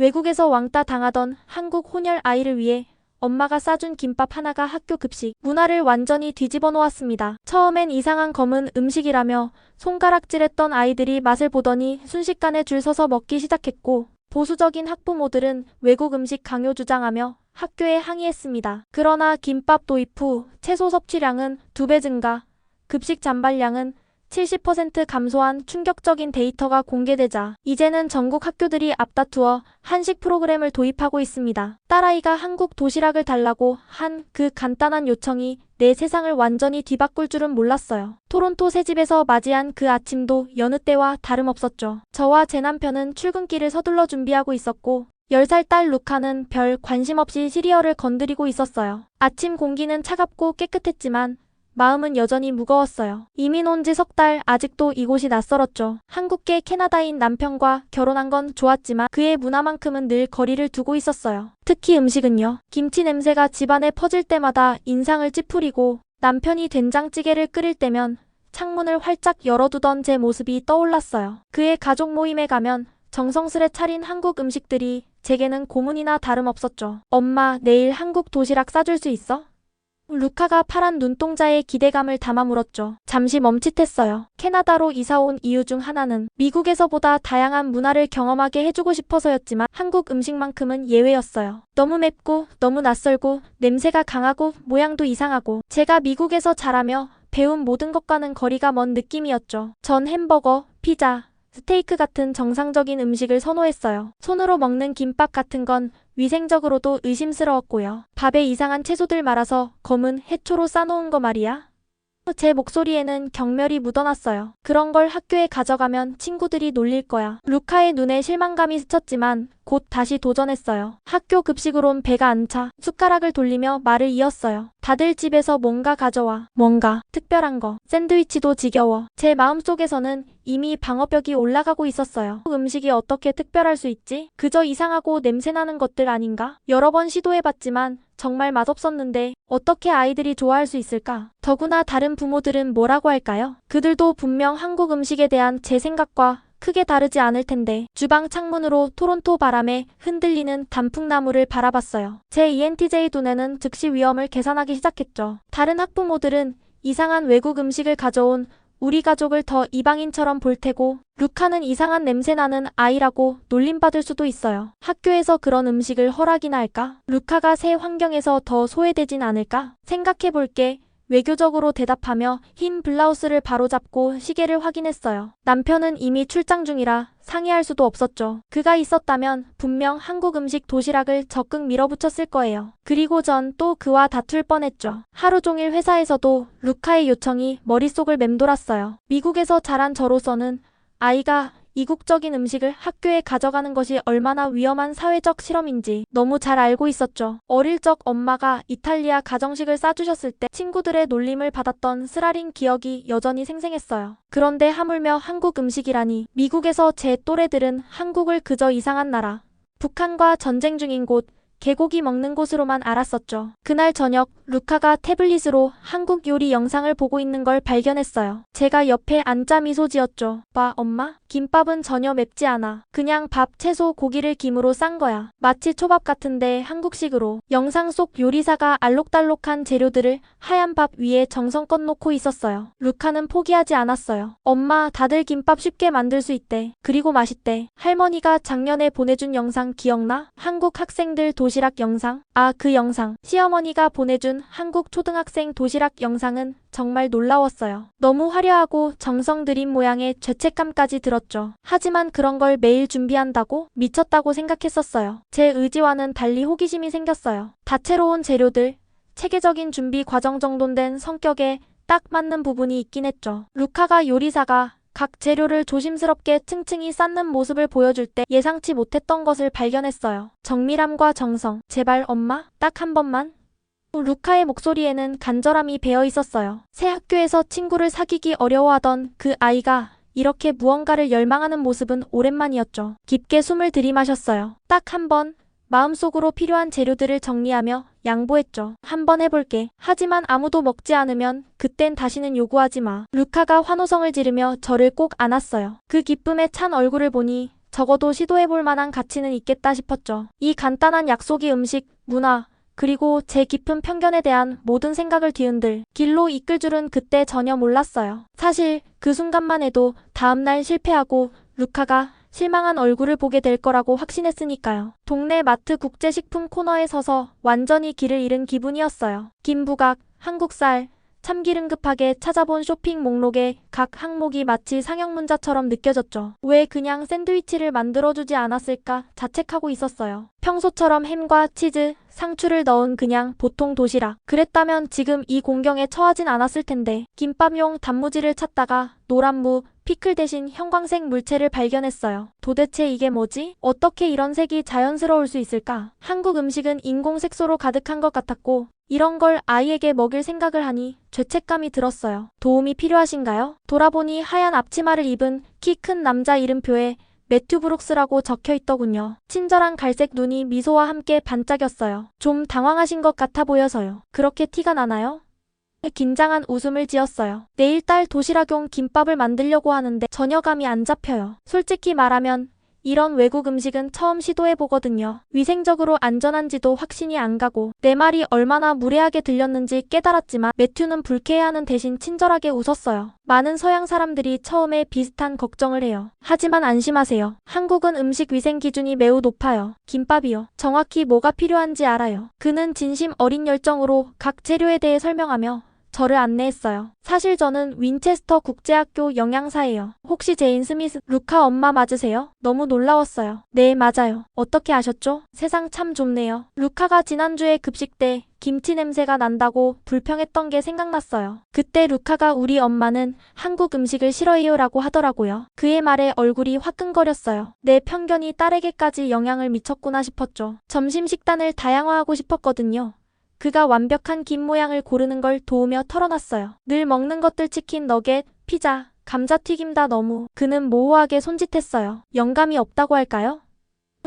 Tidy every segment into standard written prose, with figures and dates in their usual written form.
외국에서 왕따 당하던 한국 혼혈 아이를 위해 엄마가 싸준 김밥 하나가 학교 급식 문화를 완전히 뒤집어 놓았습니다. 처음엔 이상한 검은 음식이라며 손가락질했던 아이들이 맛을 보더니 순식간에 줄 서서 먹기 시작했고, 보수적인 학부모들은 외국 음식 강요 주장하며 학교에 항의했습니다. 그러나 김밥 도입 후 채소 섭취량은 2배 증가, 급식 잔발량은 70% 감소한 충격적인 데이터가 공개되자 이제는 전국 학교들이 앞다투어 한식 프로그램을 도입하고 있습니다. 딸아이가 한국 도시락을 달라고 한 그 간단한 요청이 내 세상을 완전히 뒤바꿀 줄은 몰랐어요. 토론토 새집에서 맞이한 그 아침도 여느 때와 다름없었죠. 저와 제 남편은 출근길을 서둘러 준비하고 있었고, 10살 딸 루카는 별 관심 없이 시리얼을 건드리고 있었어요. 아침 공기는 차갑고 깨끗했지만 마음은 여전히 무거웠어요. 이민 온 지 3달, 아직도 이곳이 낯설었죠. 한국계 캐나다인 남편과 결혼한 건 좋았지만 그의 문화만큼은 늘 거리를 두고 있었어요. 특히 음식은요. 김치 냄새가 집안에 퍼질 때마다 인상을 찌푸리고, 남편이 된장찌개를 끓일 때면 창문을 활짝 열어두던 제 모습이 떠올랐어요. 그의 가족 모임에 가면 정성스레 차린 한국 음식들이 제게는 고문이나 다름없었죠. 엄마, 내일 한국 도시락 싸줄 수 있어? 루카가 파란 눈동자에 기대감을 담아 물었죠. 잠시 멈칫했어요. 캐나다로 이사온 이유 중 하나는 미국에서보다 다양한 문화를 경험하게 해주고 싶어서였지만 한국 음식만큼은 예외였어요. 너무 맵고 너무 낯설고 냄새가 강하고 모양도 이상하고 제가 미국에서 자라며 배운 모든 것과는 거리가 먼 느낌이었죠. 전 햄버거, 피자, 스테이크 같은 정상적인 음식을 선호했어요. 손으로 먹는 김밥 같은 건 위생적으로도 의심스러웠고요. 밥에 이상한 채소들 말아서 검은 해초로 싸놓은 거 말이야? 제 목소리에는 경멸이 묻어났어요. 그런 걸 학교에 가져가면 친구들이 놀릴 거야. 루카의 눈에 실망감이 스쳤지만 곧 다시 도전했어요. 학교 급식으론 배가 안 차. 숟가락을 돌리며 말을 이었어요. 다들 집에서 뭔가 가져와. 뭔가 특별한 거. 샌드위치도 지겨워. 제 마음속에서는 이미 방어벽이 올라가고 있었어요. 음식이 어떻게 특별할 수 있지? 그저 이상하고 냄새나는 것들 아닌가? 여러 번 시도해봤지만 정말 맛없었는데 어떻게 아이들이 좋아할 수 있을까? 더구나 다른 부모들은 뭐라고 할까요? 그들도 분명 한국 음식에 대한 제 생각과 크게 다르지 않을 텐데. 주방 창문으로 토론토 바람에 흔들리는 단풍나무를 바라봤어요. 제 ENTJ 두뇌는 즉시 위험을 계산하기 시작했죠. 다른 학부모들은 이상한 외국 음식을 가져온 우리 가족을 더 이방인처럼 볼 테고, 루카는 이상한 냄새나는 아이라고 놀림받을 수도 있어요. 학교에서 그런 음식을 허락이나 할까? 루카가 새 환경에서 더 소외되진 않을까? 생각해볼게. 외교적으로 대답하며 흰 블라우스를 바로잡고 시계를 확인했어요. 남편은 이미 출장 중이라 상의할 수도 없었죠. 그가 있었다면 분명 한국 음식 도시락을 적극 밀어붙였을 거예요. 그리고 전 또 그와 다툴 뻔했죠. 하루 종일 회사에서도 루카의 요청이 머릿속을 맴돌았어요. 미국에서 자란 저로서는 아이가 이국적인 음식을 학교에 가져가는 것이 얼마나 위험한 사회적 실험인지 너무 잘 알고 있었죠. 어릴 적 엄마가 이탈리아 가정식을 싸주셨을 때 친구들의 놀림을 받았던 쓰라린 기억이 여전히 생생했어요. 그런데 하물며 한국 음식이라니. 미국에서 제 또래들은 한국을 그저 이상한 나라, 북한과 전쟁 중인 곳, 개고기 먹는 곳으로만 알았었죠. 그날 저녁 루카가 태블릿으로 한국 요리 영상을 보고 있는 걸 발견했어요. 제가 옆에 앉아 미소 지었죠. 봐, 엄마. 김밥은 전혀 맵지 않아. 그냥 밥, 채소, 고기를 김으로 싼 거야. 마치 초밥 같은데 한국식으로. 영상 속 요리사가 알록달록한 재료들을 하얀 밥 위에 정성껏 놓고 있었어요. 루카는 포기하지 않았어요. 엄마, 다들 김밥 쉽게 만들 수 있대. 그리고 맛있대. 할머니가 작년에 보내준 영상 기억나? 한국 학생들 도시락 영상? 아, 그 영상. 시어머니가 보내준 한국 초등학생 도시락 영상은 정말 놀라웠어요. 너무 화려하고 정성 들인 모양의 죄책감까지 들었죠. 하지만 그런 걸 매일 준비한다고? 미쳤다고 생각했었어요. 제 의지와는 달리 호기심이 생겼어요. 다채로운 재료들, 체계적인 준비 과정 정돈 된 성격에 딱 맞는 부분이 있긴 했죠. 루카가 요리사가 각 재료를 조심스럽게 층층이 쌓는 모습을 보여줄 때 예상치 못했던 것을 발견했어요. 정밀함과 정성. 제발 엄마, 딱 한 번만. 루카의 목소리에는 간절함이 배어 있었어요. 새 학교에서 친구를 사귀기 어려워하던 그 아이가 이렇게 무언가를 열망하는 모습은 오랜만이었죠. 깊게 숨을 들이마셨어요. 딱 한 번, 마음속으로 필요한 재료들을 정리하며 양보했죠. 한번 해볼게. 하지만 아무도 먹지 않으면 그땐 다시는 요구하지 마. 루카가 환호성을 지르며 저를 꼭 안았어요. 그 기쁨에 찬 얼굴을 보니 적어도 시도해볼 만한 가치는 있겠다 싶었죠. 이 간단한 약속이 음식, 문화, 그리고 제 깊은 편견에 대한 모든 생각을 뒤흔들 길로 이끌 줄은 그때 전혀 몰랐어요. 사실 그 순간만 해도 다음날 실패하고 루카가 실망한 얼굴을 보게 될 거라고 확신했으니까요. 동네 마트 국제식품 코너에 서서 완전히 길을 잃은 기분이었어요. 김부각, 한국쌀, 참기름 급하게 찾아본 쇼핑 목록의 각 항목이 마치 상형문자처럼 느껴졌죠. 왜 그냥 샌드위치를 만들어주지 않았을까 자책하고 있었어요. 평소처럼 햄과 치즈, 상추를 넣은 그냥 보통 도시락. 그랬다면 지금 이 공경에 처하진 않았을 텐데. 김밥용 단무지를 찾다가 노란무, 피클 대신 형광색 물체를 발견했어요. 도대체 이게 뭐지? 어떻게 이런 색이 자연스러울 수 있을까? 한국 음식은 인공 색소로 가득한 것 같았고 이런 걸 아이에게 먹일 생각을 하니 죄책감이 들었어요. 도움이 필요하신가요? 돌아보니 하얀 앞치마를 입은 키 큰 남자 이름표에 매튜 브룩스라고 적혀 있더군요. 친절한 갈색 눈이 미소와 함께 반짝였어요. 좀 당황하신 것 같아 보여서요. 그렇게 티가 나나요? 긴장한 웃음을 지었어요. 내일 딸 도시락용 김밥을 만들려고 하는데 전혀 감이 안 잡혀요. 솔직히 말하면 이런 외국 음식은 처음 시도해보거든요. 위생적으로 안전한지도 확신이 안 가고 내 말이 얼마나 무례하게 들렸는지 깨달았지만 매튜는 불쾌해하는 대신 친절하게 웃었어요. 많은 서양 사람들이 처음에 비슷한 걱정을 해요. 하지만 안심하세요. 한국은 음식 위생 기준이 매우 높아요. 김밥이요. 정확히 뭐가 필요한지 알아요. 그는 진심 어린 열정으로 각 재료에 대해 설명하며 저를 안내했어요. 사실 저는 윈체스터 국제학교 영양사예요. 혹시 제인 스미스, 루카 엄마 맞으세요? 너무 놀라웠어요. 네, 맞아요. 어떻게 아셨죠? 세상 참 좁네요. 루카가 지난주에 급식 때 김치 냄새가 난다고 불평했던 게 생각났어요. 그때 루카가 우리 엄마는 한국 음식을 싫어해요 라고 하더라고요. 그의 말에 얼굴이 화끈거렸어요. 내 편견이 딸에게까지 영향을 미쳤구나 싶었죠. 점심 식단을 다양화하고 싶었거든요. 그가 완벽한 김 모양을 고르는 걸 도우며 털어놨어요. 늘 먹는 것들 치킨, 너겟, 피자, 감자튀김 다 너무. 그는 모호하게 손짓했어요. 영감이 없다고 할까요?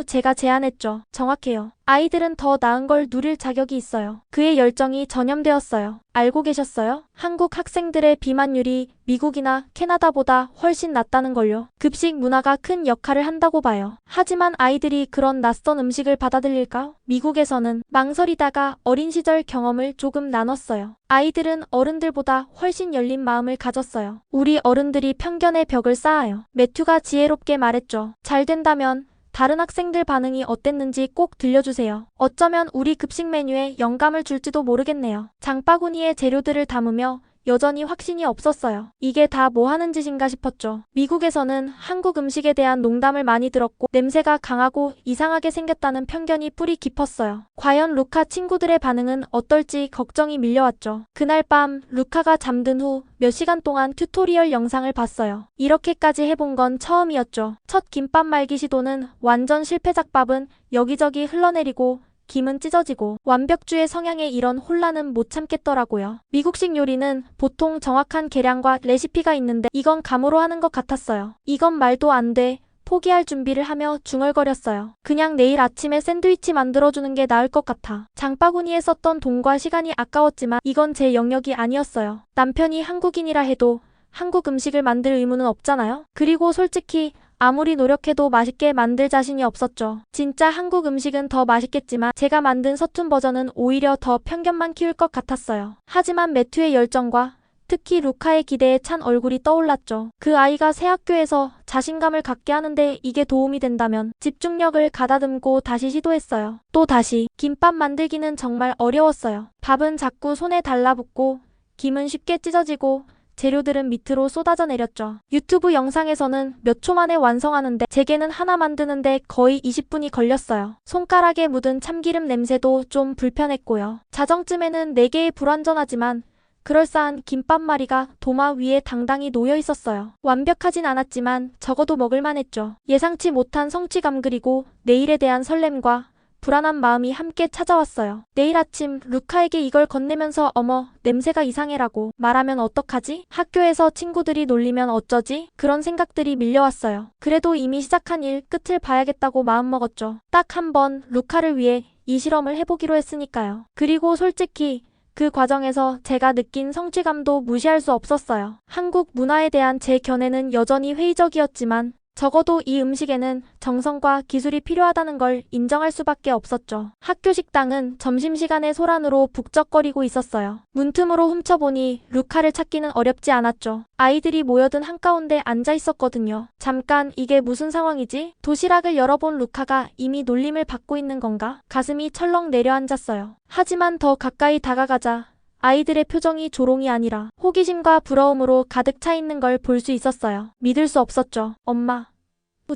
제가 제안했죠. 정확해요. 아이들은 더 나은 걸 누릴 자격이 있어요. 그의 열정이 전염되었어요. 알고 계셨어요? 한국 학생들의 비만율이 미국이나 캐나다보다 훨씬 낮다는 걸요. 급식 문화가 큰 역할을 한다고 봐요. 하지만 아이들이 그런 낯선 음식을 받아들일까? 미국에서는 망설이다가 어린 시절 경험을 조금 나눴어요. 아이들은 어른들보다 훨씬 열린 마음을 가졌어요. 우리 어른들이 편견의 벽을 쌓아요. 매튜가 지혜롭게 말했죠. 잘 된다면 다른 학생들 반응이 어땠는지 꼭 들려주세요. 어쩌면 우리 급식 메뉴에 영감을 줄지도 모르겠네요. 장바구니에 재료들을 담으며 여전히 확신이 없었어요. 이게 다 뭐 하는 짓인가 싶었죠. 미국에서는 한국 음식에 대한 농담을 많이 들었고 냄새가 강하고 이상하게 생겼다는 편견이 뿌리 깊었어요. 과연 루카 친구들의 반응은 어떨지 걱정이 밀려왔죠. 그날 밤 루카가 잠든 후 몇 시간 동안 튜토리얼 영상을 봤어요. 이렇게까지 해본 건 처음이었죠. 첫 김밥 말기 시도는 완전 실패작밥은 여기저기 흘러내리고 김은 찢어지고 완벽주의 성향의 이런 혼란은 못 참겠더라고요. 미국식 요리는 보통 정확한 계량과 레시피가 있는데 이건 감으로 하는 것 같았어요. 이건 말도 안 돼. 포기할 준비를 하며 중얼거렸어요. 그냥 내일 아침에 샌드위치 만들어주는 게 나을 것 같아. 장바구니에 썼던 돈과 시간이 아까웠지만 이건 제 영역이 아니었어요. 남편이 한국인이라 해도 한국 음식을 만들 의무는 없잖아요. 그리고 솔직히 아무리 노력해도 맛있게 만들 자신이 없었죠. 진짜 한국 음식은 더 맛있겠지만 제가 만든 서툰 버전은 오히려 더 편견만 키울 것 같았어요. 하지만 매튜의 열정과 특히 루카의 기대에 찬 얼굴이 떠올랐죠. 그 아이가 새 학교에서 자신감을 갖게 하는데 이게 도움이 된다면 집중력을 가다듬고 다시 시도했어요. 또 다시. 김밥 만들기는 정말 어려웠어요. 밥은 자꾸 손에 달라붙고 김은 쉽게 찢어지고 재료들은 밑으로 쏟아져 내렸죠. 유튜브 영상에서는 몇 초 만에 완성하는데 제게는 하나 만드는데 거의 20분이 걸렸어요. 손가락에 묻은 참기름 냄새도 좀 불편했고요. 자정쯤에는 4개의 불완전하지만 그럴싸한 김밥말이가 도마 위에 당당히 놓여 있었어요. 완벽하진 않았지만 적어도 먹을만했죠. 예상치 못한 성취감 그리고 내일에 대한 설렘과 불안한 마음이 함께 찾아왔어요. 내일 아침 루카에게 이걸 건네면서 어머 냄새가 이상해라고 말하면 어떡하지? 학교에서 친구들이 놀리면 어쩌지? 그런 생각들이 밀려왔어요. 그래도 이미 시작한 일 끝을 봐야겠다고 마음먹었죠. 딱 한 번 루카를 위해 이 실험을 해보기로 했으니까요. 그리고 솔직히 그 과정에서 제가 느낀 성취감도 무시할 수 없었어요. 한국 문화에 대한 제 견해는 여전히 회의적이었지만 적어도 이 음식에는 정성과 기술이 필요하다는 걸 인정할 수밖에 없었죠. 학교 식당은 점심시간에 소란으로 북적거리고 있었어요. 문틈으로 훔쳐보니 루카를 찾기는 어렵지 않았죠. 아이들이 모여든 한가운데 앉아 있었거든요. 잠깐, 이게 무슨 상황이지? 도시락을 열어본 루카가 이미 놀림을 받고 있는 건가? 가슴이 철렁 내려앉았어요. 하지만 더 가까이 다가가자 아이들의 표정이 조롱이 아니라 호기심과 부러움으로 가득 차 있는 걸 볼 수 있었어요. 믿을 수 없었죠. 엄마.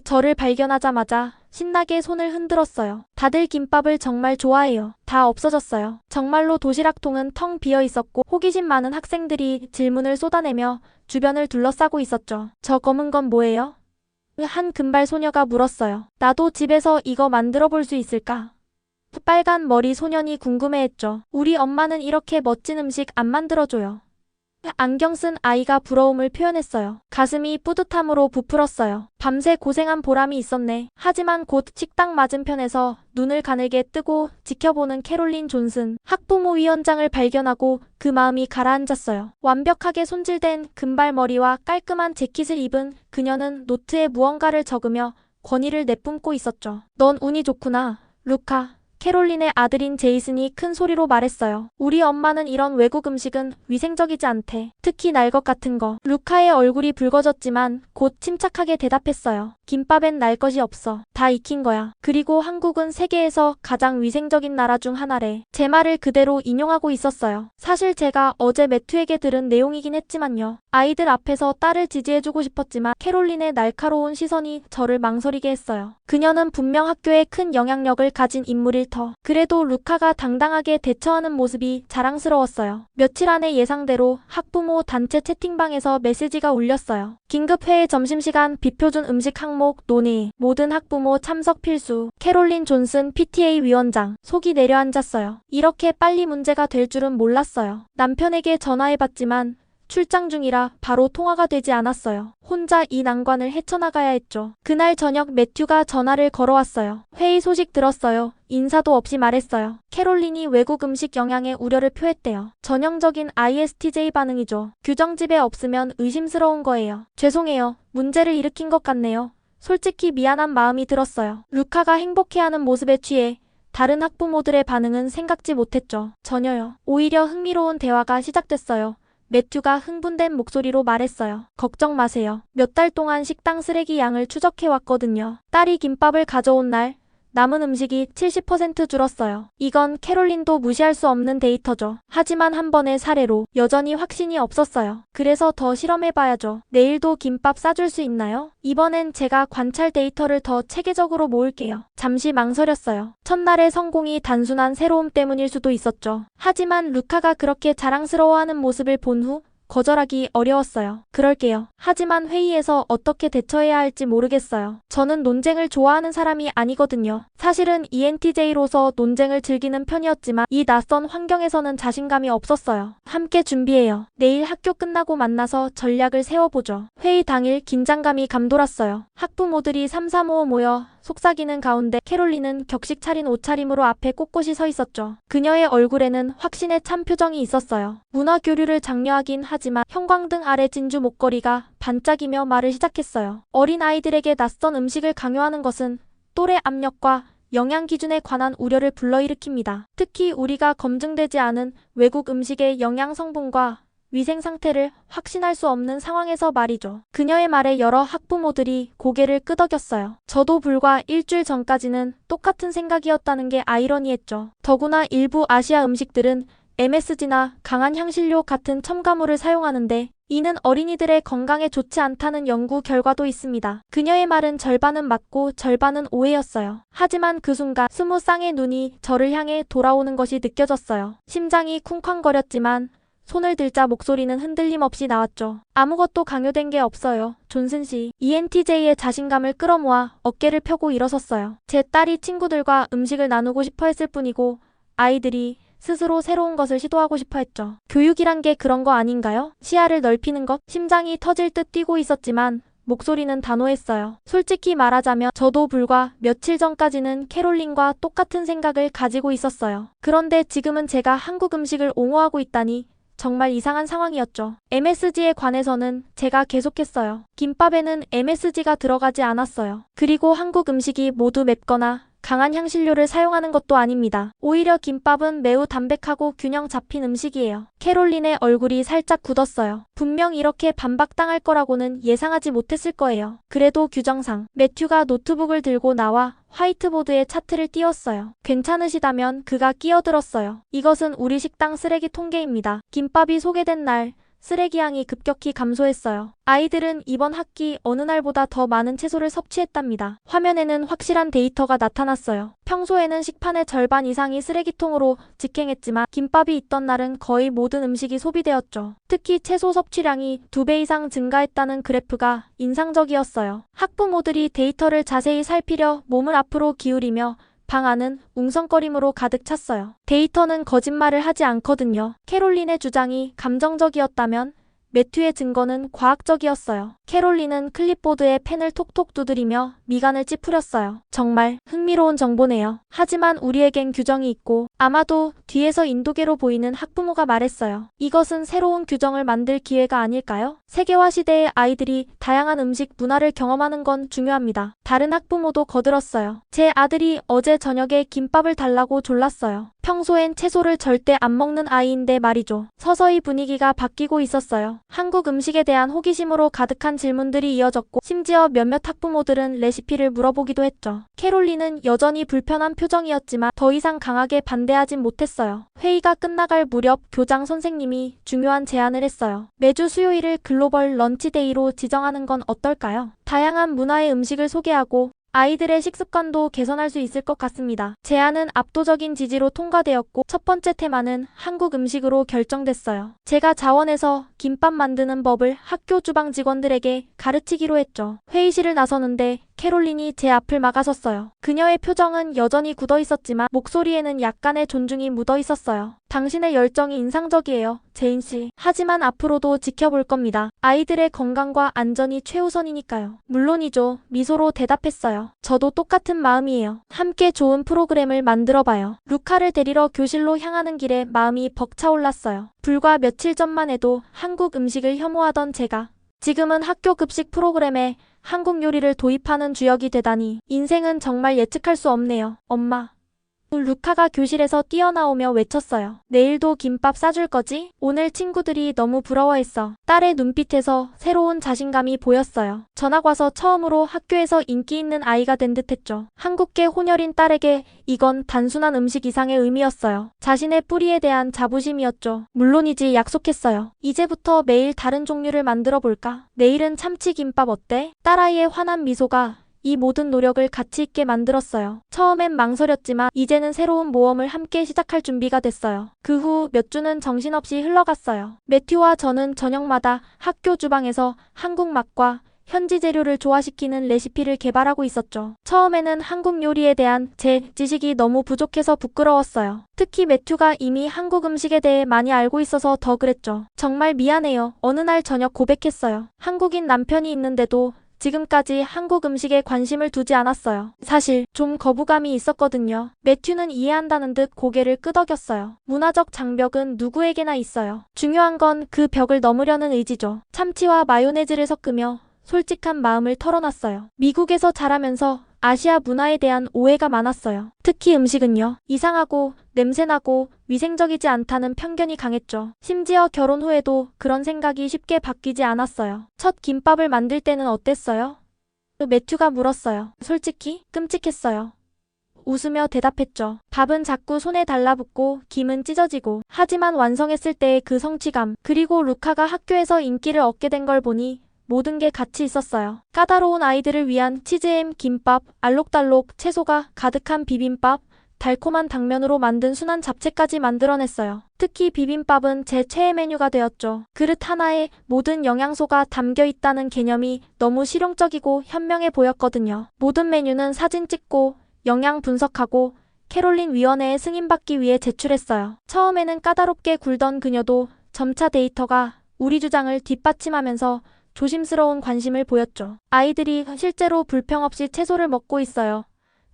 저를 발견하자마자 신나게 손을 흔들었어요. 다들 김밥을 정말 좋아해요. 다 없어졌어요. 정말로 도시락통은 텅 비어 있었고 호기심 많은 학생들이 질문을 쏟아내며 주변을 둘러싸고 있었죠. 저 검은 건 뭐예요? 한 금발 소녀가 물었어요. 나도 집에서 이거 만들어 볼 수 있을까? 빨간 머리 소년이 궁금해했죠. 우리 엄마는 이렇게 멋진 음식 안 만들어줘요. 안경 쓴 아이가 부러움을 표현했어요. 가슴이 뿌듯함으로 부풀었어요. 밤새 고생한 보람이 있었네. 하지만 곧 식당 맞은편에서 눈을 가늘게 뜨고 지켜보는 캐롤린 존슨 학부모위원장을 발견하고 그 마음이 가라앉았어요. 완벽하게 손질된 금발머리와 깔끔한 재킷을 입은 그녀는 노트에 무언가를 적으며 권위를 내뿜고 있었죠. 넌 운이 좋구나, 루카. 캐롤린의 아들인 제이슨이 큰 소리로 말했어요. 우리 엄마는 이런 외국 음식은 위생적이지 않대. 특히 날 것 같은 거. 루카의 얼굴이 붉어졌지만 곧 침착하게 대답했어요. 김밥엔 날 것이 없어. 다 익힌 거야. 그리고 한국은 세계에서 가장 위생적인 나라 중 하나래. 제 말을 그대로 인용하고 있었어요. 사실 제가 어제 매튜에게 들은 내용이긴 했지만요. 아이들 앞에서 딸을 지지해주고 싶었지만 캐롤린의 날카로운 시선이 저를 망설이게 했어요. 그녀는 분명 학교에 큰 영향력을 가진 인물일 터. 그래도 루카가 당당하게 대처하는 모습이 자랑스러웠어요. 며칠 안에 예상대로 학부모 단체 채팅방에서 메시지가 울렸어요. 긴급회의 점심시간 비표준 음식 항목 논의. 모든 학부모 참석 필수. 캐롤린 존슨 PTA 위원장. 속이 내려앉았어요. 이렇게 빨리 문제가 될 줄은 몰랐어요. 남편에게 전화해봤지만 출장 중이라 바로 통화가 되지 않았어요. 혼자 이 난관을 헤쳐나가야 했죠. 그날 저녁 매튜가 전화를 걸어왔어요. 회의 소식 들었어요. 인사도 없이 말했어요. 캐롤린이 외국 음식 영향에 우려를 표했대요. 전형적인 ISTJ 반응이죠. 규정집에 없으면 의심스러운 거예요. 죄송해요. 문제를 일으킨 것 같네요. 솔직히 미안한 마음이 들었어요. 루카가 행복해하는 모습에 취해 다른 학부모들의 반응은 생각지 못했죠. 전혀요. 오히려 흥미로운 대화가 시작됐어요. 매튜가 흥분된 목소리로 말했어요. 걱정 마세요. 몇 달 동안 식당 쓰레기 양을 추적해왔거든요. 딸이 김밥을 가져온 날 남은 음식이 70% 줄었어요. 이건 캐롤린도 무시할 수 없는 데이터죠. 하지만 한 번의 사례로 여전히 확신이 없었어요. 그래서 더 실험해봐야죠. 내일도 김밥 싸줄 수 있나요? 이번엔 제가 관찰 데이터를 더 체계적으로 모을게요. 잠시 망설였어요. 첫날의 성공이 단순한 새로움 때문일 수도 있었죠. 하지만 루카가 그렇게 자랑스러워하는 모습을 본 후 거절하기 어려웠어요. 그럴게요. 하지만 회의에서 어떻게 대처해야 할지 모르겠어요. 저는 논쟁을 좋아하는 사람이 아니거든요. 사실은 ENTJ로서 논쟁을 즐기는 편이었지만 이 낯선 환경에서는 자신감이 없었어요. 함께 준비해요. 내일 학교 끝나고 만나서 전략을 세워보죠. 회의 당일 긴장감이 감돌았어요. 학부모들이 삼삼오오 모여 속삭이는 가운데 캐롤린은 격식 차린 옷차림으로 앞에 꼿꼿이 서 있었죠. 그녀의 얼굴에는 확신에 찬 표정이 있었어요. 문화 교류를 장려하긴 하지만 형광등 아래 진주 목걸이가 반짝이며 말을 시작했어요. 어린 아이들에게 낯선 음식을 강요하는 것은 또래 압력과 영양 기준에 관한 우려를 불러일으킵니다. 특히 우리가 검증되지 않은 외국 음식의 영양 성분과 위생 상태를 확신할 수 없는 상황에서 말이죠. 그녀의 말에 여러 학부모들이 고개를 끄덕였어요. 저도 불과 일주일 전까지는 똑같은 생각이었다는 게 아이러니했죠. 더구나 일부 아시아 음식들은 MSG나 강한 향신료 같은 첨가물을 사용하는데 이는 어린이들의 건강에 좋지 않다는 연구 결과도 있습니다. 그녀의 말은 절반은 맞고 절반은 오해였어요. 하지만 그 순간 20쌍의 눈이 저를 향해 돌아오는 것이 느껴졌어요. 심장이 쿵쾅거렸지만 손을 들자 목소리는 흔들림 없이 나왔죠. 아무것도 강요된 게 없어요. 존슨 씨. ENTJ의 자신감을 끌어모아 어깨를 펴고 일어섰어요. 제 딸이 친구들과 음식을 나누고 싶어 했을 뿐이고 아이들이 스스로 새로운 것을 시도하고 싶어 했죠. 교육이란 게 그런 거 아닌가요? 시야를 넓히는 것? 심장이 터질 듯 뛰고 있었지만 목소리는 단호했어요. 솔직히 말하자면 저도 불과 며칠 전까지는 캐롤린과 똑같은 생각을 가지고 있었어요. 그런데 지금은 제가 한국 음식을 옹호하고 있다니 정말 이상한 상황이었죠. MSG에 관해서는 제가 계속했어요. 김밥에는 MSG가 들어가지 않았어요. 그리고 한국 음식이 모두 맵거나 강한 향신료를 사용하는 것도 아닙니다. 오히려 김밥은 매우 담백하고 균형 잡힌 음식이에요. 캐롤린의 얼굴이 살짝 굳었어요. 분명 이렇게 반박당할 거라고는 예상하지 못했을 거예요. 그래도 규정상 매튜가 노트북을 들고 나와 화이트보드에 차트를 띄웠어요. 괜찮으시다면 그가 끼어들었어요. 이것은 우리 식당 쓰레기 통계입니다. 김밥이 소개된 날 쓰레기양이 급격히 감소했어요. 아이들은 이번 학기 어느 날보다 더 많은 채소를 섭취했답니다. 화면에는 확실한 데이터가 나타났어요. 평소에는 식판의 절반 이상이 쓰레기통으로 직행했지만 김밥이 있던 날은 거의 모든 음식이 소비되었죠. 특히 채소 섭취량이 2배 이상 증가했다는 그래프가 인상적이었어요. 학부모들이 데이터를 자세히 살피려 몸을 앞으로 기울이며 방 안은 웅성거림으로 가득 찼어요. 데이터는 거짓말을 하지 않거든요. 캐롤린의 주장이 감정적이었다면 매튜의 증거는 과학적이었어요. 캐롤린은 클립보드에 펜을 톡톡 두드리며 미간을 찌푸렸어요. 정말 흥미로운 정보네요. 하지만 우리에겐 규정이 있고 아마도 뒤에서 인도계로 보이는 학부모가 말했어요. 이것은 새로운 규정을 만들 기회가 아닐까요? 세계화 시대의 아이들이 다양한 음식 문화를 경험하는 건 중요합니다. 다른 학부모도 거들었어요. 제 아들이 어제 저녁에 김밥을 달라고 졸랐어요. 평소엔 채소를 절대 안 먹는 아이인데 말이죠. 서서히 분위기가 바뀌고 있었어요. 한국 음식에 대한 호기심으로 가득한 질문들이 이어졌고 심지어 몇몇 학부모들은 레시피를 물어보기도 했죠. 캐롤린은 여전히 불편한 표정이었지만 더 이상 강하게 반대하진 못했어요. 회의가 끝나갈 무렵 교장 선생님이 중요한 제안을 했어요. 매주 수요일을 글로벌 런치데이로 지정하는 건 어떨까요? 다양한 문화의 음식을 소개하고 아이들의 식습관도 개선할 수 있을 것 같습니다. 제안은 압도적인 지지로 통과되었고 첫 번째 테마는 한국 음식으로 결정됐어요. 제가 자원해서 김밥 만드는 법을 학교 주방 직원들에게 가르치기로 했죠. 회의실을 나서는데 캐롤린이 제 앞을 막아섰어요. 그녀의 표정은 여전히 굳어 있었지만 목소리에는 약간의 존중이 묻어 있었어요. 당신의 열정이 인상적이에요, 제인 씨. 하지만 앞으로도 지켜볼 겁니다. 아이들의 건강과 안전이 최우선이니까요. 물론이죠. 미소로 대답했어요. 저도 똑같은 마음이에요. 함께 좋은 프로그램을 만들어봐요. 루카를 데리러 교실로 향하는 길에 마음이 벅차올랐어요. 불과 며칠 전만 해도 한국 음식을 혐오하던 제가 지금은 학교 급식 프로그램에 한국 요리를 도입하는 주역이 되다니 인생은 정말 예측할 수 없네요. 엄마. 루카가 교실에서 뛰어나오며 외쳤어요. 내일도 김밥 싸줄 거지? 오늘 친구들이 너무 부러워했어. 딸의 눈빛에서 새로운 자신감이 보였어요. 전학 와서 처음으로 학교에서 인기 있는 아이가 된 듯했죠. 한국계 혼혈인 딸에게 이건 단순한 음식 이상의 의미였어요. 자신의 뿌리에 대한 자부심이었죠. 물론이지, 약속했어요. 이제부터 매일 다른 종류를 만들어 볼까? 내일은 참치김밥 어때? 딸아이의 환한 미소가 이 모든 노력을 가치 있게 만들었어요. 처음엔 망설였지만 이제는 새로운 모험을 함께 시작할 준비가 됐어요. 그 후 몇 주는 정신없이 흘러갔어요. 매튜와 저는 저녁마다 학교 주방에서 한국 맛과 현지 재료를 조화시키는 레시피를 개발하고 있었죠. 처음에는 한국 요리에 대한 제 지식이 너무 부족해서 부끄러웠어요. 특히 매튜가 이미 한국 음식에 대해 많이 알고 있어서 더 그랬죠. 정말 미안해요. 어느 날 저녁 고백했어요. 한국인 남편이 있는데도 지금까지 한국 음식에 관심을 두지 않았어요. 사실 좀 거부감이 있었거든요. 매튜는 이해한다는 듯 고개를 끄덕였어요. 문화적 장벽은 누구에게나 있어요. 중요한 건 그 벽을 넘으려는 의지죠. 참치와 마요네즈를 섞으며 솔직한 마음을 털어놨어요. 미국에서 자라면서 아시아 문화에 대한 오해가 많았어요. 특히 음식은요. 이상하고 냄새나고 위생적이지 않다는 편견이 강했죠. 심지어 결혼 후에도 그런 생각이 쉽게 바뀌지 않았어요. 첫 김밥을 만들 때는 어땠어요? 매튜가 물었어요. 솔직히 끔찍했어요. 웃으며 대답했죠. 밥은 자꾸 손에 달라붙고 김은 찢어지고. 하지만 완성했을 때의 그 성취감, 그리고 루카가 학교에서 인기를 얻게 된 걸 보니 모든 게 같이 있었어요. 까다로운 아이들을 위한 치즈햄 김밥, 알록달록 채소가 가득한 비빔밥, 달콤한 당면으로 만든 순한 잡채까지 만들어냈어요. 특히 비빔밥은 제 최애 메뉴가 되었죠. 그릇 하나에 모든 영양소가 담겨 있다는 개념이 너무 실용적이고 현명해 보였거든요. 모든 메뉴는 사진 찍고 영양 분석하고 캐롤린 위원회에 승인받기 위해 제출했어요. 처음에는 까다롭게 굴던 그녀도 점차 데이터가 우리 주장을 뒷받침하면서 조심스러운 관심을 보였죠. 아이들이 실제로 불평 없이 채소를 먹고 있어요.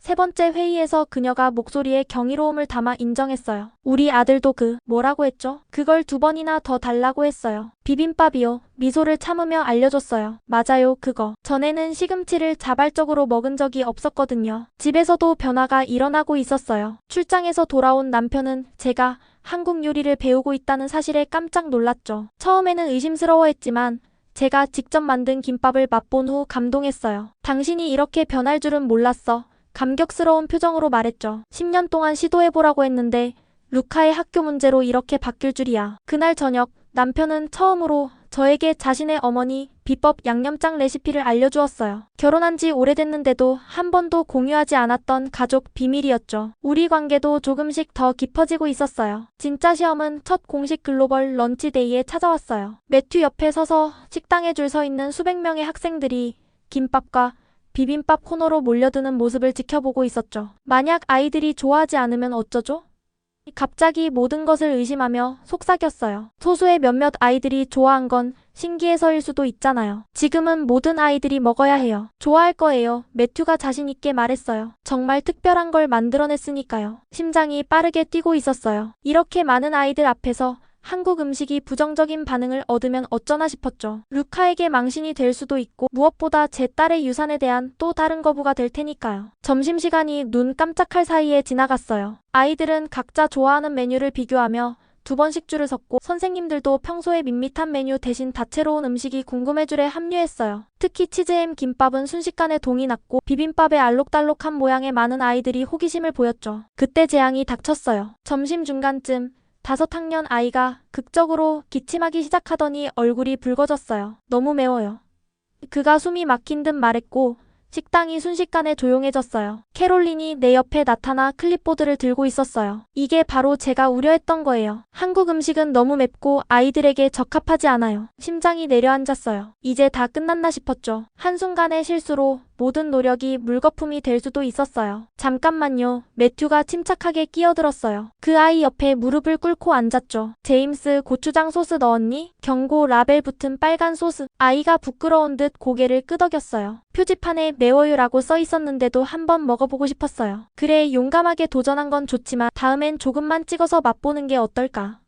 세 번째 회의에서 그녀가 목소리에 경이로움을 담아 인정했어요. 우리 아들도 뭐라고 했죠? 그걸 2번이나 더 달라고 했어요. 비빔밥이요. 미소를 참으며 알려줬어요. 맞아요, 그거. 전에는 시금치를 자발적으로 먹은 적이 없었거든요. 집에서도 변화가 일어나고 있었어요. 출장에서 돌아온 남편은 제가 한국 요리를 배우고 있다는 사실에 깜짝 놀랐죠. 처음에는 의심스러워했지만 제가 직접 만든 김밥을 맛본 후 감동했어요. 당신이 이렇게 변할 줄은 몰랐어. 감격스러운 표정으로 말했죠. 10년 동안 시도해보라고 했는데 루카의 학교 문제로 이렇게 바뀔 줄이야. 그날 저녁 남편은 처음으로 저에게 자신의 어머니 비법 양념장 레시피를 알려주었어요. 결혼한 지 오래됐는데도 한 번도 공유하지 않았던 가족 비밀이었죠. 우리 관계도 조금씩 더 깊어지고 있었어요. 진짜 시험은 첫 공식 글로벌 런치데이에 찾아왔어요. 매튜 옆에 서서 식당에 줄 서 있는 수백 명의 학생들이 김밥과 비빔밥 코너로 몰려드는 모습을 지켜보고 있었죠. 만약 아이들이 좋아하지 않으면 어쩌죠? 갑자기 모든 것을 의심하며 속삭였어요. 소수의 몇몇 아이들이 좋아한 건 신기해서일 수도 있잖아요. 지금은 모든 아이들이 먹어야 해요. 좋아할 거예요. 매튜가 자신 있게 말했어요. 정말 특별한 걸 만들어냈으니까요. 심장이 빠르게 뛰고 있었어요. 이렇게 많은 아이들 앞에서 한국 음식이 부정적인 반응을 얻으면 어쩌나 싶었죠. 루카에게 망신이 될 수도 있고 무엇보다 제 딸의 유산에 대한 또 다른 거부가 될 테니까요. 점심시간이 눈 깜짝할 사이에 지나갔어요. 아이들은 각자 좋아하는 메뉴를 비교하며 2번씩 줄을 섰고 선생님들도 평소에 밋밋한 메뉴 대신 다채로운 음식이 궁금해 줄에 합류했어요. 특히 치즈햄 김밥은 순식간에 동이 났고 비빔밥의 알록달록한 모양에 많은 아이들이 호기심을 보였죠. 그때 재앙이 닥쳤어요. 점심 중간쯤 5학년 아이가 극적으로 기침하기 시작하더니 얼굴이 붉어졌어요. 너무 매워요. 그가 숨이 막힌 듯 말했고 식당이 순식간에 조용해졌어요. 캐롤린이 내 옆에 나타나 클립보드를 들고 있었어요. 이게 바로 제가 우려했던 거예요. 한국 음식은 너무 맵고 아이들에게 적합하지 않아요. 심장이 내려앉았어요. 이제 다 끝났나 싶었죠. 한순간의 실수로 모든 노력이 물거품이 될 수도 있었어요. 잠깐만요. 매튜가 침착하게 끼어들었어요. 그 아이 옆에 무릎을 꿇고 앉았죠. 제임스, 고추장 소스 넣었니? 경고 라벨 붙은 빨간 소스. 아이가 부끄러운 듯 고개를 끄덕였어요. 표지판에 매워요라고 써 있었는데도 한번 먹어보고 싶었어요. 그래, 용감하게 도전한 건 좋지만 다음엔 조금만 찍어서 맛보는 게 어떨까?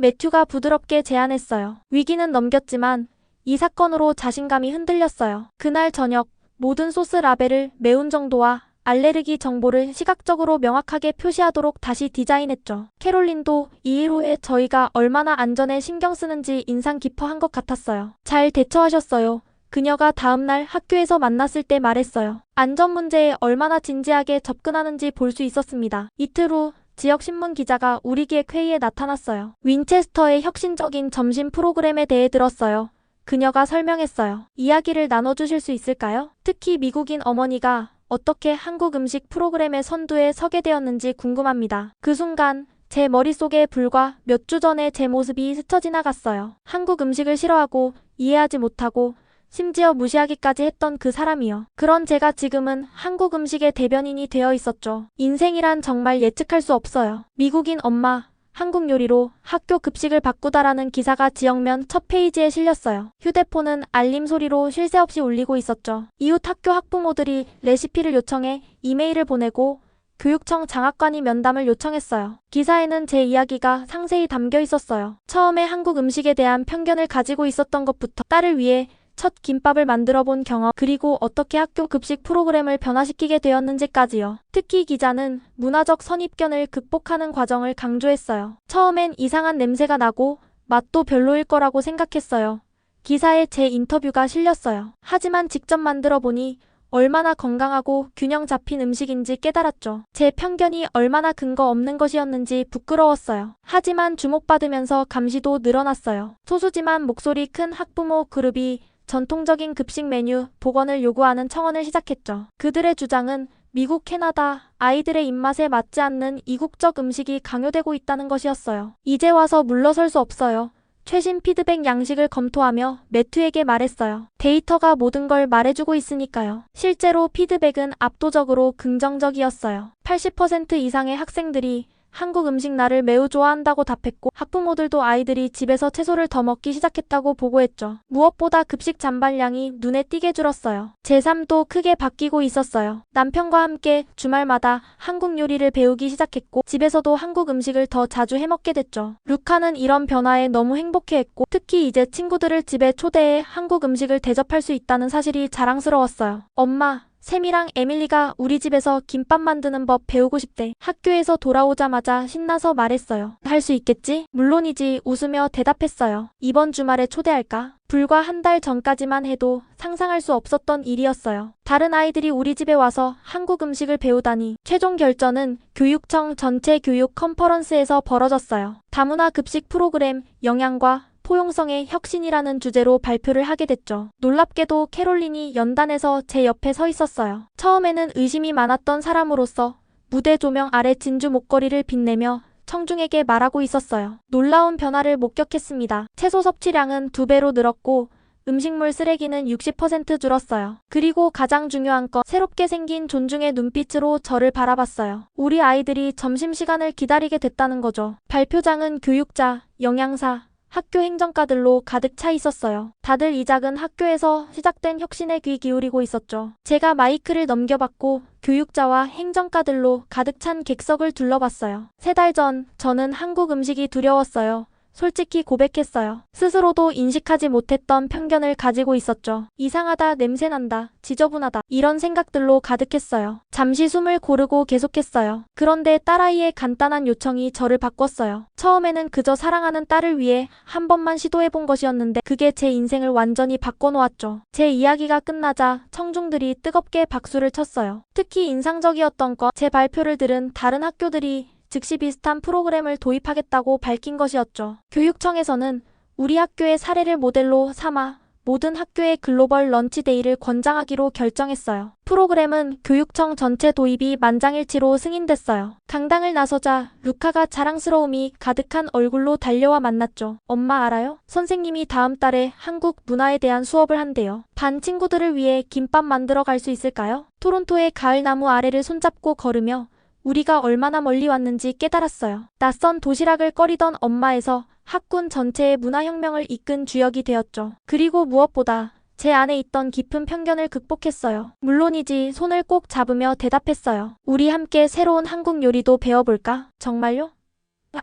매튜가 부드럽게 제안했어요. 위기는 넘겼지만 이 사건으로 자신감이 흔들렸어요. 그날 저녁 모든 소스 라벨을 매운 정도와 알레르기 정보를 시각적으로 명확하게 표시하도록 다시 디자인했죠. 캐롤린도 이 일 후에 저희가 얼마나 안전에 신경 쓰는지 인상 깊어한 것 같았어요. 잘 대처하셨어요. 그녀가 다음날 학교에서 만났을 때 말했어요. 안전 문제에 얼마나 진지하게 접근하는지 볼 수 있었습니다. 이틀 후 지역 신문 기자가 우리 기획 회의에 나타났어요. 윈체스터의 혁신적인 점심 프로그램에 대해 들었어요. 그녀가 설명했어요. 이야기를 나눠주실 수 있을까요? 특히 미국인 어머니가 어떻게 한국 음식 프로그램의 선두에 서게 되었는지 궁금합니다. 그 순간 제 머릿속에 불과 몇 주 전에 제 모습이 스쳐 지나갔어요. 한국 음식을 싫어하고 이해하지 못하고 심지어 무시하기까지 했던 그 사람이요. 그런 제가 지금은 한국 음식의 대변인이 되어 있었죠. 인생이란 정말 예측할 수 없어요. 미국인 엄마, 한국 요리로 학교 급식을 바꾸다라는 기사가 지역면 첫 페이지에 실렸어요. 휴대폰은 알림 소리로 쉴 새 없이 울리고 있었죠. 이웃 학교 학부모들이 레시피를 요청해 이메일을 보내고 교육청 장학관이 면담을 요청했어요. 기사에는 제 이야기가 상세히 담겨 있었어요. 처음에 한국 음식에 대한 편견을 가지고 있었던 것부터 딸을 위해 첫 김밥을 만들어 본 경험, 그리고 어떻게 학교 급식 프로그램을 변화시키게 되었는지까지요. 특히 기자는 문화적 선입견을 극복하는 과정을 강조했어요. 처음엔 이상한 냄새가 나고 맛도 별로일 거라고 생각했어요. 기사에 제 인터뷰가 실렸어요. 하지만 직접 만들어 보니 얼마나 건강하고 균형 잡힌 음식인지 깨달았죠. 제 편견이 얼마나 근거 없는 것이었는지 부끄러웠어요. 하지만 주목받으면서 감시도 늘어났어요. 소수지만 목소리 큰 학부모 그룹이 전통적인 급식 메뉴 복원을 요구하는 청원을 시작했죠. 그들의 주장은 미국, 캐나다, 아이들의 입맛에 맞지 않는 이국적 음식이 강요되고 있다는 것이었어요. 이제 와서 물러설 수 없어요. 최신 피드백 양식을 검토하며 매튜에게 말했어요. 데이터가 모든 걸 말해주고 있으니까요. 실제로 피드백은 압도적으로 긍정적이었어요. 80% 이상의 학생들이 한국 음식 나를 매우 좋아한다고 답했고 학부모들도 아이들이 집에서 채소를 더 먹기 시작했다고 보고했죠. 무엇보다 급식 잔반량이 눈에 띄게 줄었어요. 제 삶도 크게 바뀌고 있었어요. 남편과 함께 주말마다 한국 요리를 배우기 시작했고 집에서도 한국 음식을 더 자주 해먹게 됐죠. 루카는 이런 변화에 너무 행복해했고 특히 이제 친구들을 집에 초대해 한국 음식을 대접할 수 있다는 사실이 자랑스러웠어요. 엄마, 샘이랑 에밀리가 우리 집에서 김밥 만드는 법 배우고 싶대. 학교에서 돌아오자마자 신나서 말했어요. 할 수 있겠지? 물론이지 웃으며 대답했어요. 이번 주말에 초대할까? 불과 한 달 전까지만 해도 상상할 수 없었던 일이었어요. 다른 아이들이 우리 집에 와서 한국 음식을 배우다니. 최종 결전은 교육청 전체 교육 컨퍼런스에서 벌어졌어요. 다문화 급식 프로그램 영양과 포용성의 혁신이라는 주제로 발표를 하게 됐죠. 놀랍게도 캐롤린이 연단에서 제 옆에 서 있었어요. 처음에는 의심이 많았던 사람으로서 무대 조명 아래 진주 목걸이를 빛내며 청중에게 말하고 있었어요. 놀라운 변화를 목격했습니다. 채소 섭취량은 2배로 늘었고 음식물 쓰레기는 60% 줄었어요. 그리고 가장 중요한 건 새롭게 생긴 존중의 눈빛으로 저를 바라봤어요. 우리 아이들이 점심시간을 기다리게 됐다는 거죠. 발표장은 교육자, 영양사, 학교 행정가들로 가득 차 있었어요. 다들 이 작은 학교에서 시작된 혁신에 귀 기울이고 있었죠. 제가 마이크를 넘겨받고 교육자와 행정가들로 가득 찬 객석을 둘러봤어요. 3달 전 저는 한국 음식이 두려웠어요. 솔직히 고백했어요. 스스로도 인식하지 못했던 편견을 가지고 있었죠. 이상하다, 냄새난다, 지저분하다 이런 생각들로 가득했어요. 잠시 숨을 고르고 계속했어요. 그런데 딸아이의 간단한 요청이 저를 바꿨어요. 처음에는 그저 사랑하는 딸을 위해 한 번만 시도해본 것이었는데 그게 제 인생을 완전히 바꿔놓았죠. 제 이야기가 끝나자 청중들이 뜨겁게 박수를 쳤어요. 특히 인상적이었던 건 제 발표를 들은 다른 학교들이 즉시 비슷한 프로그램을 도입하겠다고 밝힌 것이었죠. 교육청에서는 우리 학교의 사례를 모델로 삼아 모든 학교의 글로벌 런치데이를 권장하기로 결정했어요. 프로그램은 교육청 전체 도입이 만장일치로 승인됐어요. 강당을 나서자 루카가 자랑스러움이 가득한 얼굴로 달려와 만났죠. 엄마 알아요? 선생님이 다음 달에 한국 문화에 대한 수업을 한대요. 반 친구들을 위해 김밥 만들어 갈 수 있을까요? 토론토의 가을나무 아래를 손잡고 걸으며 우리가 얼마나 멀리 왔는지 깨달았어요. 낯선 도시락을 꺼리던 엄마에서 학군 전체의 문화혁명을 이끈 주역이 되었죠. 그리고 무엇보다 제 안에 있던 깊은 편견을 극복했어요. 물론이지 손을 꼭 잡으며 대답했어요. 우리 함께 새로운 한국 요리도 배워볼까? 정말요?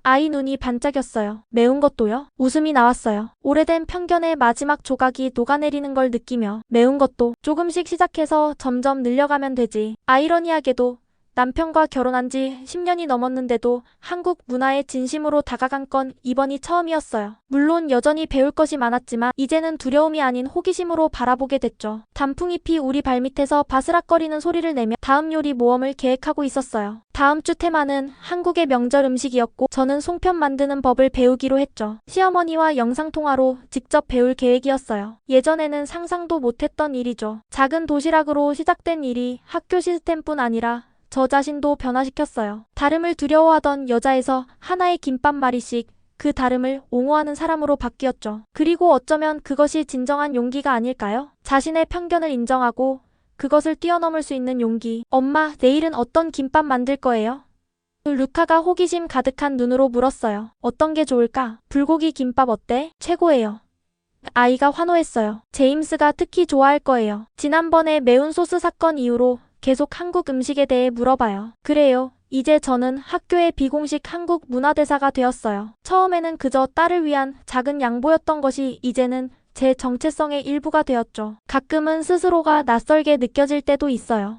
아이 눈이 반짝였어요. 매운 것도요? 웃음이 나왔어요. 오래된 편견의 마지막 조각이 녹아내리는 걸 느끼며 매운 것도 조금씩 시작해서 점점 늘려가면 되지. 아이러니하게도 남편과 결혼한 지 10년이 넘었는데도 한국 문화에 진심으로 다가간 건 이번이 처음이었어요. 물론 여전히 배울 것이 많았지만 이제는 두려움이 아닌 호기심으로 바라보게 됐죠. 단풍잎이 우리 발밑에서 바스락거리는 소리를 내며 다음 요리 모험을 계획하고 있었어요. 다음 주 테마는 한국의 명절 음식이었고 저는 송편 만드는 법을 배우기로 했죠. 시어머니와 영상통화로 직접 배울 계획이었어요. 예전에는 상상도 못했던 일이죠. 작은 도시락으로 시작된 일이 학교 시스템뿐 아니라 저 자신도 변화시켰어요. 다름을 두려워하던 여자에서 하나의 김밥말이씩 그 다름을 옹호하는 사람으로 바뀌었죠. 그리고 어쩌면 그것이 진정한 용기가 아닐까요? 자신의 편견을 인정하고 그것을 뛰어넘을 수 있는 용기. 엄마, 내일은 어떤 김밥 만들 거예요? 루카가 호기심 가득한 눈으로 물었어요. 어떤 게 좋을까? 불고기 김밥 어때? 최고예요. 아이가 환호했어요. 제임스가 특히 좋아할 거예요. 지난번에 매운 소스 사건 이후로 계속 한국 음식에 대해 물어봐요. 그래요. 이제 저는 학교의 비공식 한국 문화대사가 되었어요. 처음에는 그저 딸을 위한 작은 양보였던 것이 이제는 제 정체성의 일부가 되었죠. 가끔은 스스로가 낯설게 느껴질 때도 있어요.